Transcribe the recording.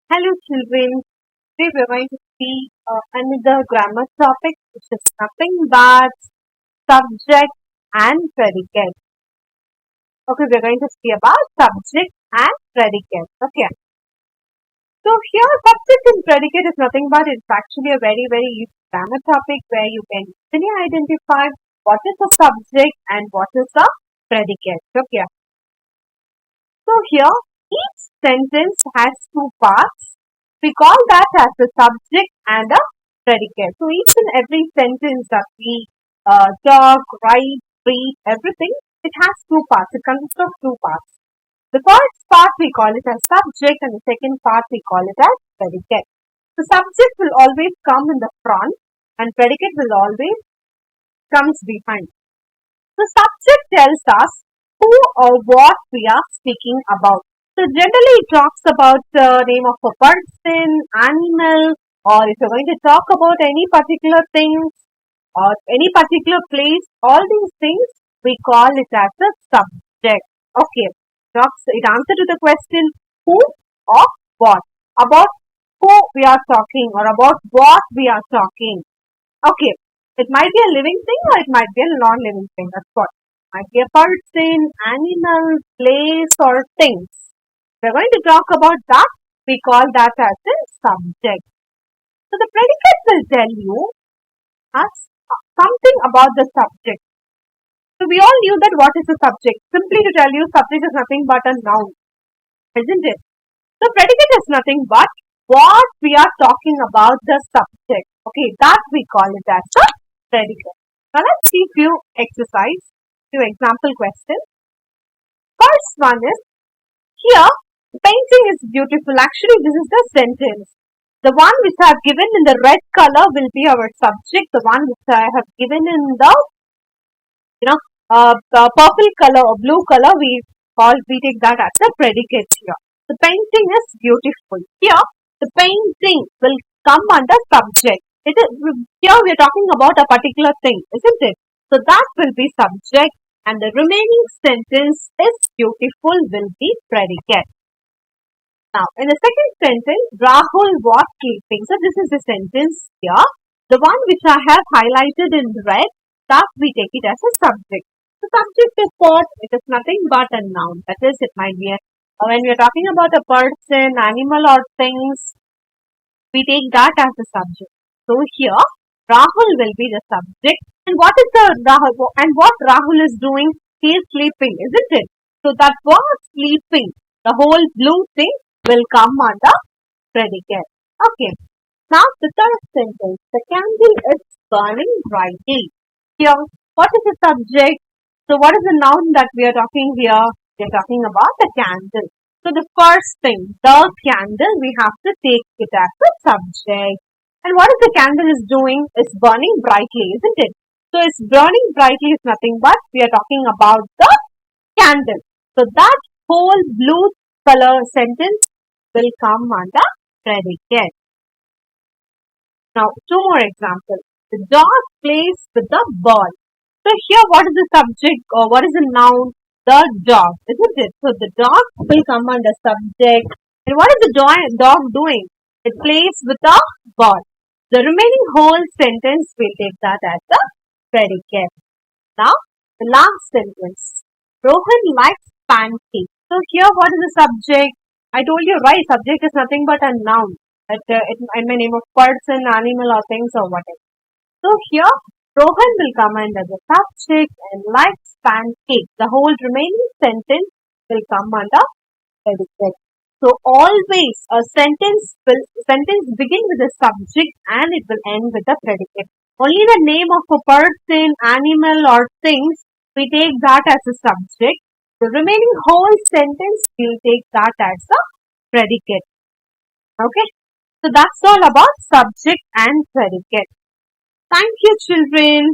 Hello children, today we're going to see another grammar topic which is nothing but subject and predicate. Okay, we're going to see about subject and predicate. Okay, so here subject and predicate is nothing but it's actually a very easy grammar topic where you can easily identify what is a subject and what is a predicate. Okay, so here each sentence has two parts. We call that as a subject and a predicate. So each and every sentence that we talk, write, read, everything, it has two parts. It consists of two parts. The first part we call it as subject and the second part we call it as predicate. The subject will always come in the front and predicate will always comes behind. The subject tells us who or what we are speaking about. So generally it talks about the name of a person, animal, or if you're going to talk about any particular thing or any particular place, all these things we call it as a subject. Okay. It answers to the question who or what. About who we are talking or about what we are talking. Okay. It might be a living thing or it might be a non-living thing. That's what. It might be a person, animal, place or things. We're going to talk about that. We call that as a subject. So the predicate will tell you us something about the subject. So we all knew that what is a subject. Simply to tell you, subject is nothing but a noun, isn't it? So predicate is nothing but what we are talking about the subject. Okay, that we call it as a predicate. Now let's see few example questions. First one is here. Painting is beautiful. Actually, this is the sentence. The one which I have given in the red color will be our subject. The one which I have given in the the purple color or blue color, we take that as a predicate here. The painting is beautiful. Here, the painting will come under subject. Here we are talking about a particular thing, isn't it? So that will be subject, and the remaining sentence is beautiful will be predicate. Now, in the second sentence, Rahul was sleeping. So this is the sentence here. The one which I have highlighted in red, that we take it as a subject. The subject is what? It is nothing but a noun. That is, it might be when we are talking about a person, animal or things, we take that as a subject. So here, Rahul will be the subject. And what is what Rahul is doing? He is sleeping, isn't it? So that was sleeping. The whole blue thing will come under predicate. Okay. Now the third sentence. The candle is burning brightly. Here, what is the subject? So what is the noun that we are talking here? We are talking about the candle. So the first thing, the candle, we have to take it as a subject. And what is the candle is doing? It's burning brightly, isn't it? So it's burning brightly is nothing but we are talking about the candle. So that whole blue color sentence will come under predicate. Now, two more examples. The dog plays with the ball. So here, what is the subject or what is the noun? The dog, isn't it? So the dog will come under subject. And what is the dog doing? It plays with a ball. The remaining whole sentence will take that as the predicate. Now, the last sentence. Rohan likes pancakes. So here, what is the subject? I told you, right? Subject is nothing but a noun. It may name of person, animal, or things or whatever. So here, Rohan will come under the subject and likes pancake. The whole remaining sentence will come under predicate. So always a sentence begin with the subject and it will end with the predicate. Only the name of a person, animal or things, we take that as a subject. The remaining whole sentence, we will take that as a predicate. Okay. So that's all about subject and predicate. Thank you, children.